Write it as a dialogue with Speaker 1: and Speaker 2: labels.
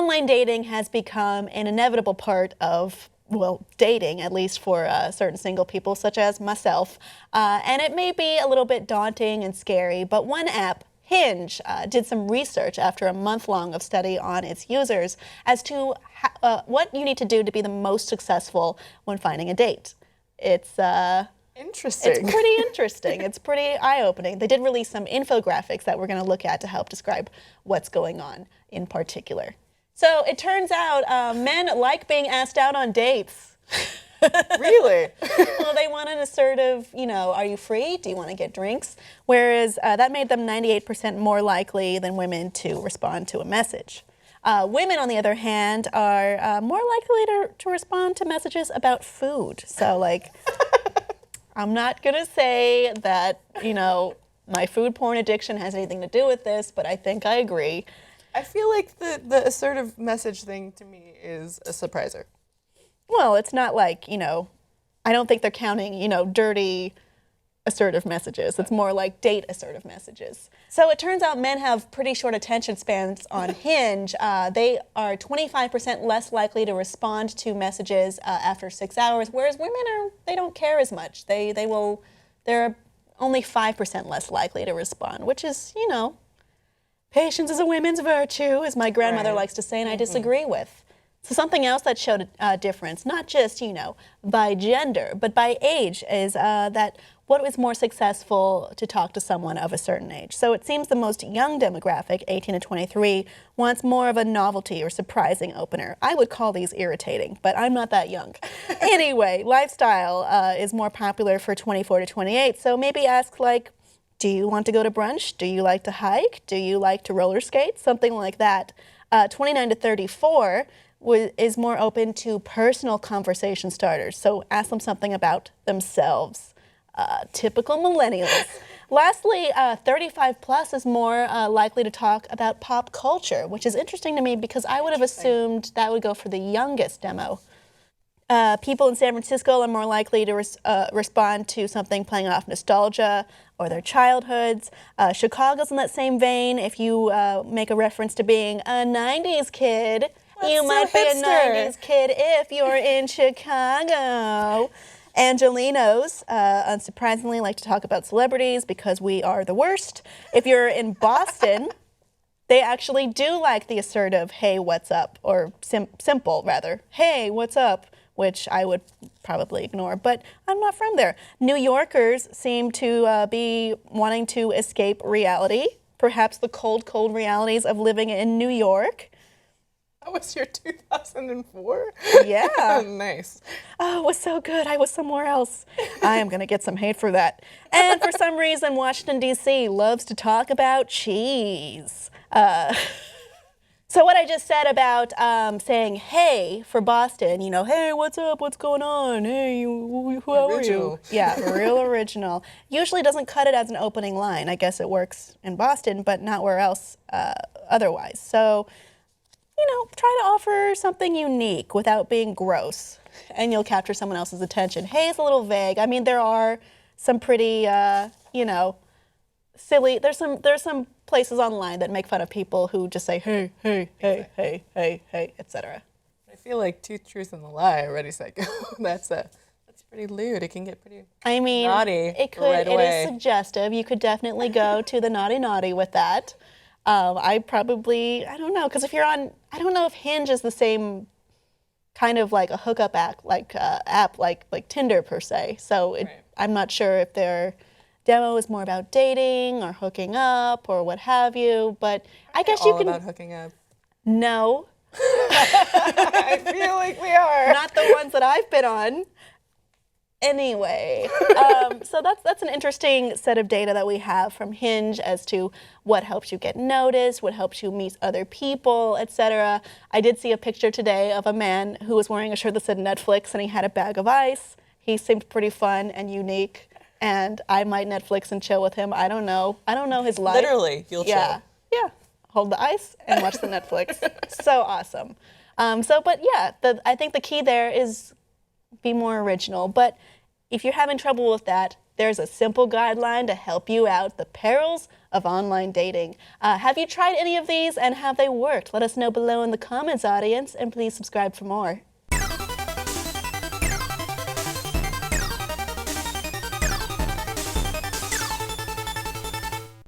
Speaker 1: online dating has become an inevitable part of, well, dating, at least for certain single people, such as myself. And it may be a little bit daunting and scary, but one app, Hinge, did some research after a month-long of study on its users as to what you need to do to be the most successful when finding a date. It's
Speaker 2: interesting.
Speaker 1: It's pretty interesting. It's pretty eye-opening. They did release some infographics that we're going to look at to help describe what's going on in particular. So it turns out men like being asked out on dates.
Speaker 2: Really?
Speaker 1: Well, they want an assertive, are you free? Do you want to get drinks? Whereas that made them 98% more likely than women to respond to a message. Women, on the other hand, are more likely to respond to messages about food. So, I'm not going to say that, my food porn addiction has anything to do with this, but I think I agree.
Speaker 2: I feel like the assertive message thing to me is a surpriser.
Speaker 1: Well, it's not like, I don't think they're counting, dirty assertive messages. It's more like date assertive messages. So it turns out men have pretty short attention spans on Hinge. They are 25% less likely to respond to messages after 6 hours, whereas women they don't care as much. They're only 5% less likely to respond, which is, patience is a women's virtue, as my grandmother likes to say, and I disagree with. So something else that showed a difference, not just, by gender, but by age, is that what was more successful to talk to someone of a certain age. So it seems the most young demographic, 18 to 23, wants more of a novelty or surprising opener. I would call these irritating, but I'm not that young. Anyway, lifestyle is more popular for 24 to 28, so maybe ask do you want to go to brunch? Do you like to hike? Do you like to roller skate? Something like that. 29 to 34 is more open to personal conversation starters. So ask them something about themselves. Typical millennials. Lastly, 35 plus is more likely to talk about pop culture, which is interesting to me because I would have assumed that would go for the youngest demo. People in San Francisco are more likely to respond to something playing off nostalgia or their childhoods. Chicago's in that same vein. If you make a reference to being a 90s kid, you might be a 90s kid if you're in Chicago. Angelinos, unsurprisingly, like to talk about celebrities because we are the worst. If you're in Boston, they actually do like the assertive, hey, what's up? Or simple, rather, hey, what's up? Which I would probably ignore, but I'm not from there. New Yorkers seem to be wanting to escape reality, perhaps the cold, cold realities of living in New York.
Speaker 2: That was your 2004?
Speaker 1: Yeah.
Speaker 2: Nice.
Speaker 1: Oh, it was so good. I was somewhere else. I am going to get some hate for that. And for some reason, Washington, D.C. loves to talk about cheese. So what I just said about saying, hey, for Boston, hey, what's up? What's going on? Hey, who are you? Yeah, real original. Usually doesn't cut it as an opening line. I guess it works in Boston, but not where else otherwise. So, try to offer something unique without being gross, and you'll capture someone else's attention. Hey is a little vague. I mean, there are some pretty, silly. There's some places online that make fun of people who just say hey, hey, hey, hey, hey, hey, etc.
Speaker 2: I feel like two truths and a lie already said that's pretty lewd. It can get pretty naughty.
Speaker 1: It could.
Speaker 2: Right away.
Speaker 1: It is suggestive. You could definitely go to the naughty with that. I don't know, because if you're on, I don't know if Hinge is the same kind of like a hookup app, like Tinder per se. So I'm not sure if their demo is more about dating or hooking up or what have you. But I guess you can.
Speaker 2: All about hooking up.
Speaker 1: No.
Speaker 2: I feel like we are.
Speaker 1: Not the ones that I've been on. Anyway, so that's an interesting set of data that we have from Hinge as to what helps you get noticed, what helps you meet other people, etc. I did see a picture today of a man who was wearing a shirt that said Netflix and he had a bag of ice. He seemed pretty fun and unique, and I might Netflix and chill with him. I don't know his life.
Speaker 2: Literally, you'll chill.
Speaker 1: Yeah. Hold the ice and watch the Netflix. So awesome. I think the key there is be more original. But if you're having trouble with that, there's a simple guideline to help you out. The perils of online dating. Have you tried any of these and have they worked? Let us know below in the comments, audience, and please subscribe for more.